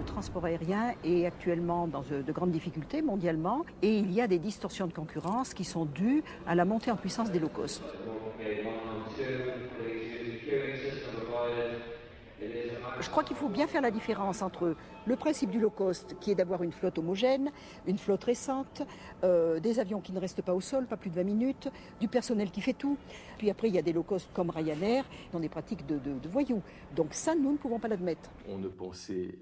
Le transport aérien est actuellement dans de grandes difficultés mondialement et il y a des distorsions de concurrence qui sont dues à la montée en puissance des low cost. Je crois qu'il faut bien faire la différence entre le principe du low cost, qui est d'avoir une flotte homogène, une flotte récente, des avions qui ne restent pas au sol, pas plus de 20 minutes, du personnel qui fait tout. Puis après, il y a des low cost comme Ryanair, dans des pratiques de voyous. Donc ça, nous ne pouvons pas l'admettre. On ne pensait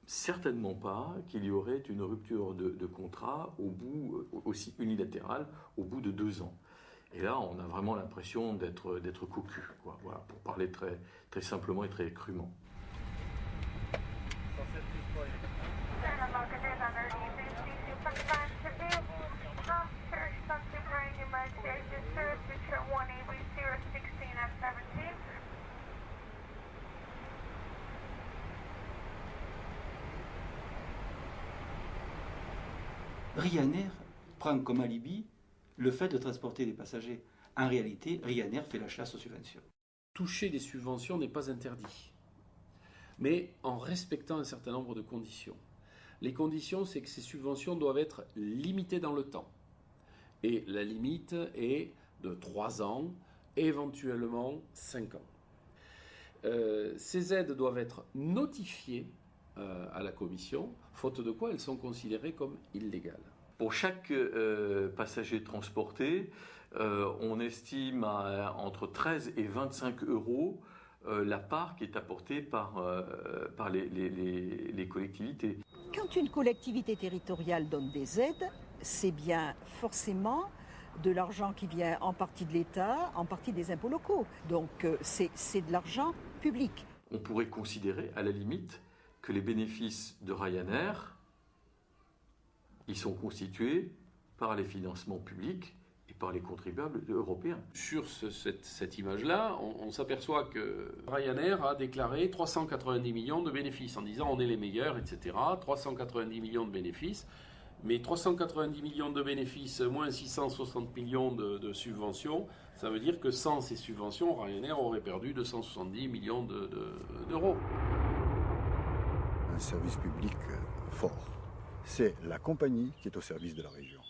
certainement pas qu'il y aurait une rupture de contrat au bout, aussi unilatérale, au bout de 2 ans. Et là, on a vraiment l'impression d'être cocu, quoi. Voilà, pour parler très, très simplement et très crûment. Ryanair prend comme alibi le fait de transporter des passagers. En réalité, Ryanair fait la chasse aux subventions. Toucher des subventions n'est pas interdit, mais en respectant un certain nombre de conditions. Les conditions, c'est que ces subventions doivent être limitées dans le temps. Et la limite est de 3 ans, éventuellement 5 ans. Ces aides doivent être notifiées à la Commission, faute de quoi elles sont considérées comme illégales. Pour chaque passager transporté, on estime à entre 13 et 25 euros la part qui est apportée par les collectivités. Quand une collectivité territoriale donne des aides, c'est bien forcément de l'argent qui vient en partie de l'État, en partie des impôts locaux. Donc c'est de l'argent public. On pourrait considérer, à la limite, que les bénéfices de Ryanair, ils sont constitués par les financements publics et par les contribuables européens. Sur cette image-là, on s'aperçoit que Ryanair a déclaré 390 millions de bénéfices en disant on est les meilleurs, etc. 390 millions de bénéfices, mais 390 millions de bénéfices moins 660 millions de subventions, ça veut dire que sans ces subventions, Ryanair aurait perdu 270 millions d'euros. Un service public fort. C'est la compagnie qui est au service de la région.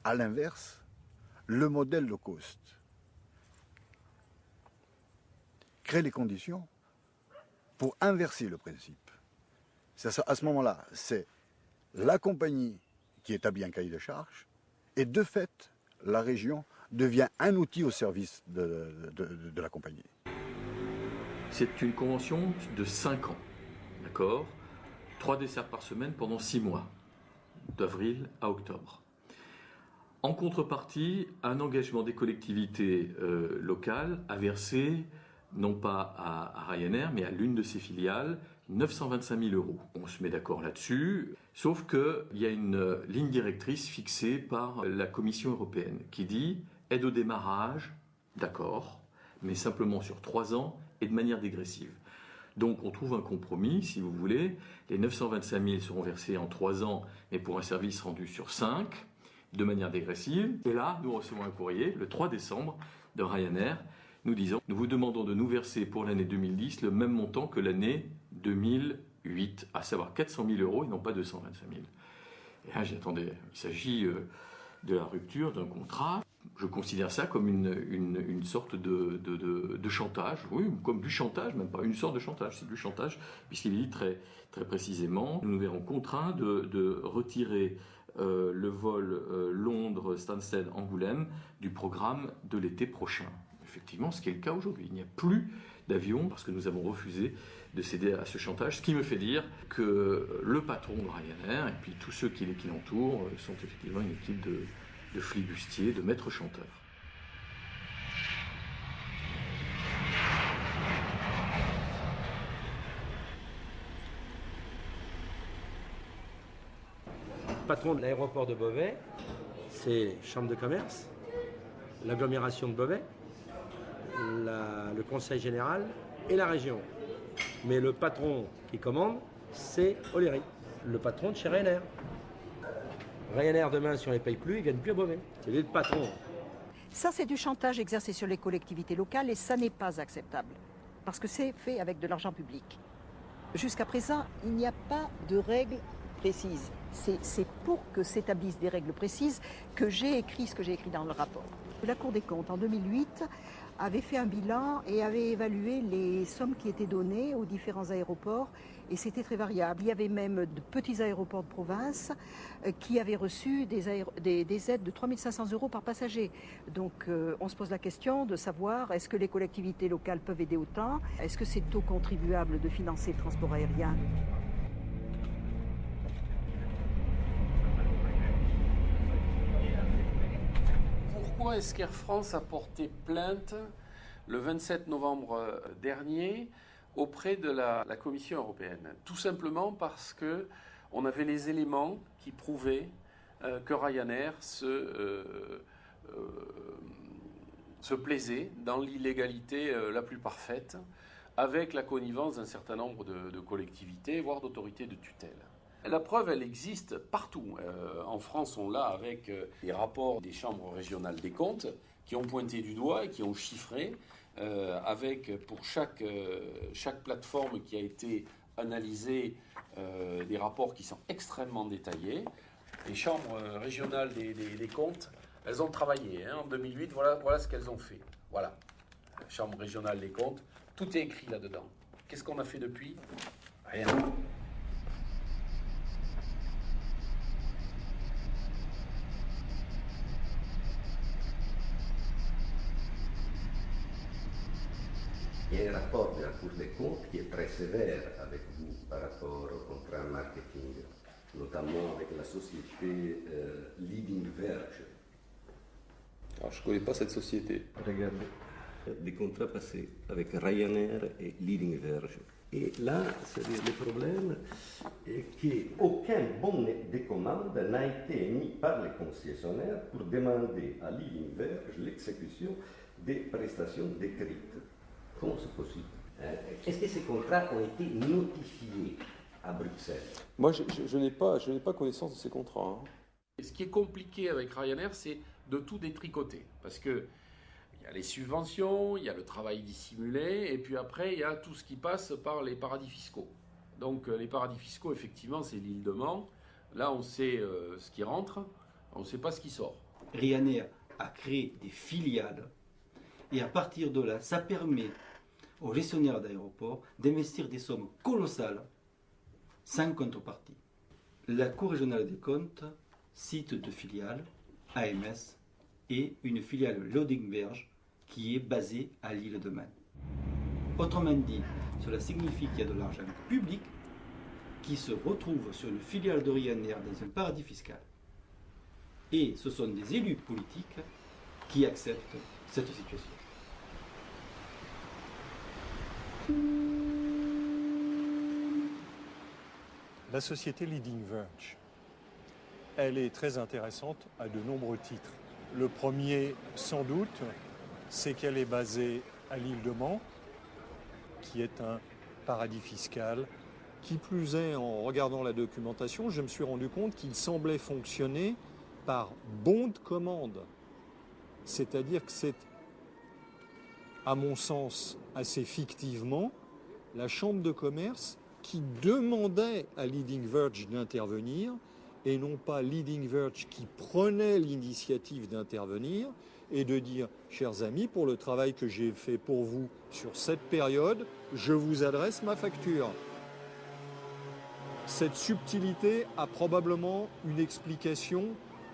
À l'inverse, le modèle low cost crée les conditions pour inverser le principe. À ce moment-là, c'est la compagnie qui établit un cahier de charges et de fait, la région devient un outil au service de la compagnie. C'est une convention de 5 ans, d'accord ? 3 desserts par semaine pendant 6 mois, d'avril à octobre. En contrepartie, un engagement des collectivités locales à verser, non pas à Ryanair, mais à l'une de ses filiales, 925 000 euros. On se met d'accord là-dessus, sauf qu'il y a une ligne directrice fixée par la Commission européenne qui dit aide au démarrage, d'accord, mais simplement sur 3 ans et de manière dégressive. Donc on trouve un compromis, si vous voulez. Les 925 000 seront versés en 3 ans, mais pour un service rendu sur 5, de manière dégressive. Et là, nous recevons un courrier, le 3 décembre, de Ryanair, nous disant « Nous vous demandons de nous verser pour l'année 2010 le même montant que l'année 2008, à savoir 400 000 euros et non pas 225 000. » Et là, j'attendais. Il s'agit de la rupture d'un contrat. Je considère ça comme une sorte de chantage, oui, comme du chantage, même pas une sorte de chantage, c'est du chantage, puisqu'il dit très, très précisément, nous nous verrons contraints de retirer le vol Londres-Stansted-Angoulême du programme de l'été prochain. Effectivement, ce qui est le cas aujourd'hui. Il n'y a plus d'avions parce que nous avons refusé de céder à ce chantage, ce qui me fait dire que le patron de Ryanair et puis tous ceux qui l'entourent sont effectivement une équipe de flibustiers, de maîtres chanteurs. Le patron de l'aéroport de Beauvais, c'est Chambre de commerce, l'agglomération de Beauvais, le conseil général et la région. Mais le patron qui commande, c'est O'Leary, le patron de chez Ryanair. Ryanair, demain, si on ne les paye plus, ils ne viennent plus à Beauvais. C'est lui le patron. Ça, c'est du chantage exercé sur les collectivités locales et ça n'est pas acceptable. Parce que c'est fait avec de l'argent public. Jusqu'à présent, il n'y a pas de règles précises. C'est pour que s'établissent des règles précises que j'ai écrit ce que j'ai écrit dans le rapport. La Cour des comptes, en 2008, avait fait un bilan et avait évalué les sommes qui étaient données aux différents aéroports, et c'était très variable. Il y avait même de petits aéroports de province qui avaient reçu des aides de 3 500 € par passager. Donc on se pose la question de savoir, est-ce que les collectivités locales peuvent aider autant? Est-ce que c'est aux contribuables de financer le transport aérien? Pourquoi est-ce qu'Air France a porté plainte le 27 novembre dernier auprès de la Commission européenne? Tout simplement parce qu'on avait les éléments qui prouvaient que Ryanair se plaisait dans l'illégalité la plus parfaite, avec la connivence d'un certain nombre de collectivités, voire d'autorités de tutelle. La preuve, elle existe partout. En France, on l'a avec les rapports des chambres régionales des comptes qui ont pointé du doigt et qui ont chiffré, avec pour chaque plateforme qui a été analysée, des rapports qui sont extrêmement détaillés. Les chambres régionales des comptes, elles ont travaillé. En 2008, voilà ce qu'elles ont fait. Voilà, Chambre régionale des comptes, tout est écrit là-dedans. Qu'est-ce qu'on a fait depuis? Rien. Il y a un rapport de la Cour des comptes qui est très sévère avec vous par rapport au contrat marketing, notamment avec la société Leading Verge. Alors, je ne connais pas cette société. Regardez, des contrats passés avec Ryanair et Leading Verge. Et là, le problème est qu'aucun bon de commande n'a été émis par les concessionnaires pour demander à Leading Verge l'exécution des prestations décrites. Comment c'est possible? Est-ce que ces contrats ont été notifiés à Bruxelles? Moi, je n'ai pas connaissance de ces contrats. Et ce qui est compliqué avec Ryanair, c'est de tout détricoter. Parce que il y a les subventions, il y a le travail dissimulé, et puis après, il y a tout ce qui passe par les paradis fiscaux. Donc les paradis fiscaux, effectivement, c'est l'île de Man. Là, on sait ce qui rentre, on ne sait pas ce qui sort. Ryanair a créé des filiales, et à partir de là, ça permet aux gestionnaires d'aéroports d'investir des sommes colossales sans contrepartie. La Cour régionale des comptes cite deux filiales, AMS et une filiale Leading Verge qui est basée à l'île de Man. Autrement dit, cela signifie qu'il y a de l'argent public qui se retrouve sur une filiale de Ryanair dans un paradis fiscal. Et ce sont des élus politiques qui acceptent cette situation. La société Leading Verge, elle est très intéressante à de nombreux titres. Le premier, sans doute, c'est qu'elle est basée à l'île de Man, qui est un paradis fiscal. Qui plus est, en regardant la documentation, je me suis rendu compte qu'il semblait fonctionner par bon de commande. C'est-à-dire que c'est, à mon sens, assez fictivement, la Chambre de commerce qui demandait à Leading Verge d'intervenir et non pas Leading Verge qui prenait l'initiative d'intervenir et de dire « Chers amis, pour le travail que j'ai fait pour vous sur cette période, je vous adresse ma facture ». Cette subtilité a probablement une explication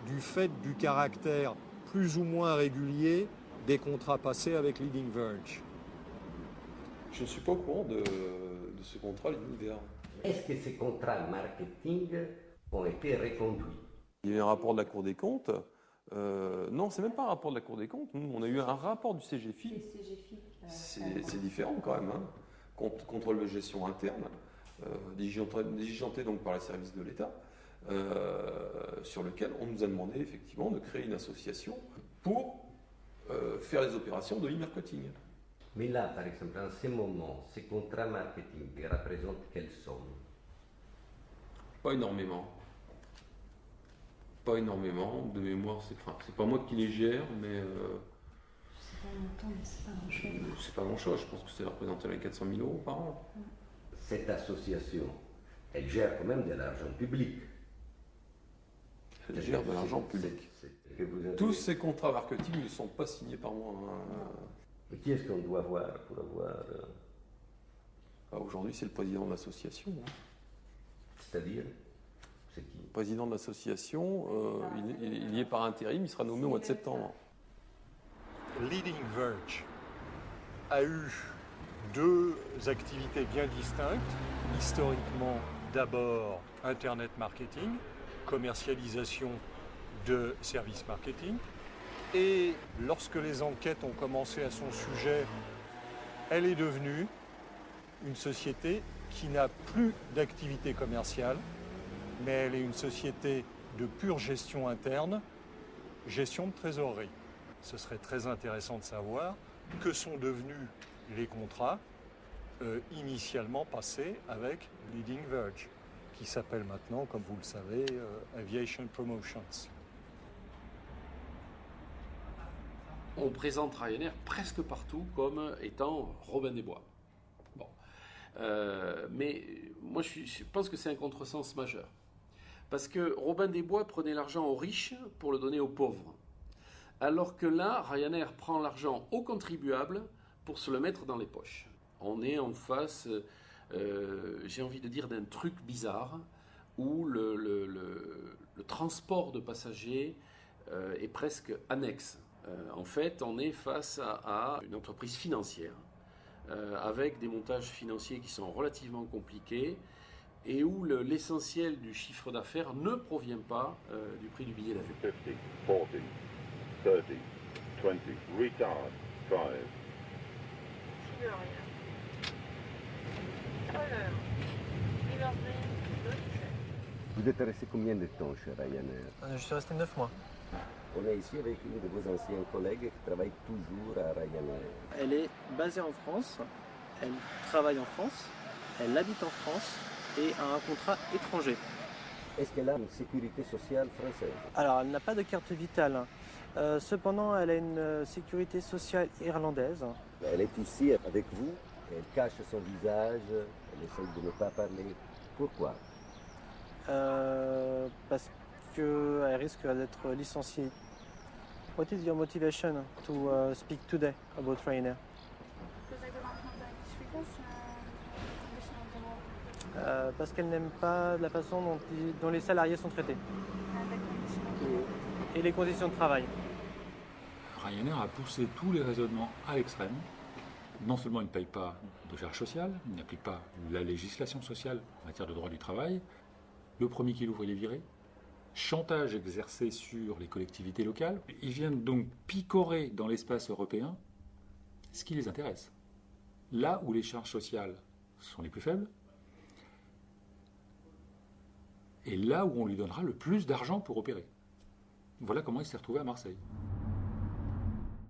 du fait du caractère plus ou moins régulier des contrats passés avec Leading Verge. Je ne suis pas au courant de ce contrat Leading Verge. Est-ce que ces contrats marketing ont été reconduits? Il y a eu un rapport de la Cour des comptes. Non, c'est même pas un rapport de la Cour des comptes. Nous, on a eu un rapport du CGFIP. C'est différent quand même. Contrôle de gestion interne, diligenté donc par les services de l'État, sur lequel on nous a demandé effectivement de créer une association pour faire les opérations de e-marketing. Mais là, par exemple, en ce moment, ces contrats marketing représentent quelle somme? Pas énormément. Pas énormément. De mémoire, c'est pas moi qui les gère, mais... C'est pas longtemps, mais c'est pas grand-chose. C'est pas grand-chose. Je pense que c'est représenté les 400 000 € par an. cette association, elle gère quand même de l'argent public. Elle gère de l'argent public. Tous ces contrats marketing ne sont pas signés par moi. Mais qui est-ce qu'on doit voir pour avoir... Aujourd'hui, c'est le président de l'association. C'est-à-dire, c'est qui? Le président de l'association, il y est par intérim, il sera nommé au mois de septembre. Leading Verge a eu deux activités bien distinctes. Historiquement, d'abord Internet marketing, commercialisation de services marketing. Et lorsque les enquêtes ont commencé à son sujet, elle est devenue une société qui n'a plus d'activité commerciale, mais elle est une société de pure gestion interne, gestion de trésorerie. Ce serait très intéressant de savoir que sont devenus les contrats initialement passés avec Leading Verge, qui s'appelle maintenant, comme vous le savez, Aviation Promotions. On présente Ryanair presque partout comme étant Robin des Bois. Bon. Mais moi, je pense que c'est un contresens majeur. Parce que Robin des Bois prenait l'argent aux riches pour le donner aux pauvres. Alors que là, Ryanair prend l'argent aux contribuables pour se le mettre dans les poches. On est en face, j'ai envie de dire, d'un truc bizarre où le transport de passagers est presque annexe. En fait, on est face à une entreprise financière avec des montages financiers qui sont relativement compliqués et où l'essentiel du chiffre d'affaires ne provient pas du prix du billet d'avion. 50, 40, 30, 20, retard, 5. Vous êtes resté combien de temps chez Ryanair? Je suis resté 9 mois. On est ici avec une de vos anciens collègues qui travaille toujours à Ryanair. Elle est basée en France, elle travaille en France, elle habite en France et a un contrat étranger. Est-ce qu'elle a une sécurité sociale française? Alors, elle n'a pas de carte vitale. Cependant, elle a une sécurité sociale irlandaise. Elle est ici avec vous, elle cache son visage, elle essaie de ne pas parler. Pourquoi? Parce qu'elle risque d'être licenciée. What is your motivation to speak today about Ryanair? Parce qu'elle n'aime pas la façon dont les salariés sont traités et les conditions de travail. Ryanair a poussé tous les raisonnements à l'extrême. Non seulement il ne paye pas de charges sociales, il n'applique pas la législation sociale en matière de droit du travail. Le premier qui l'ouvre, il est viré. Chantage exercé sur les collectivités locales. Ils viennent donc picorer dans l'espace européen ce qui les intéresse. Là où les charges sociales sont les plus faibles, et là où on lui donnera le plus d'argent pour opérer. Voilà comment il s'est retrouvé à Marseille.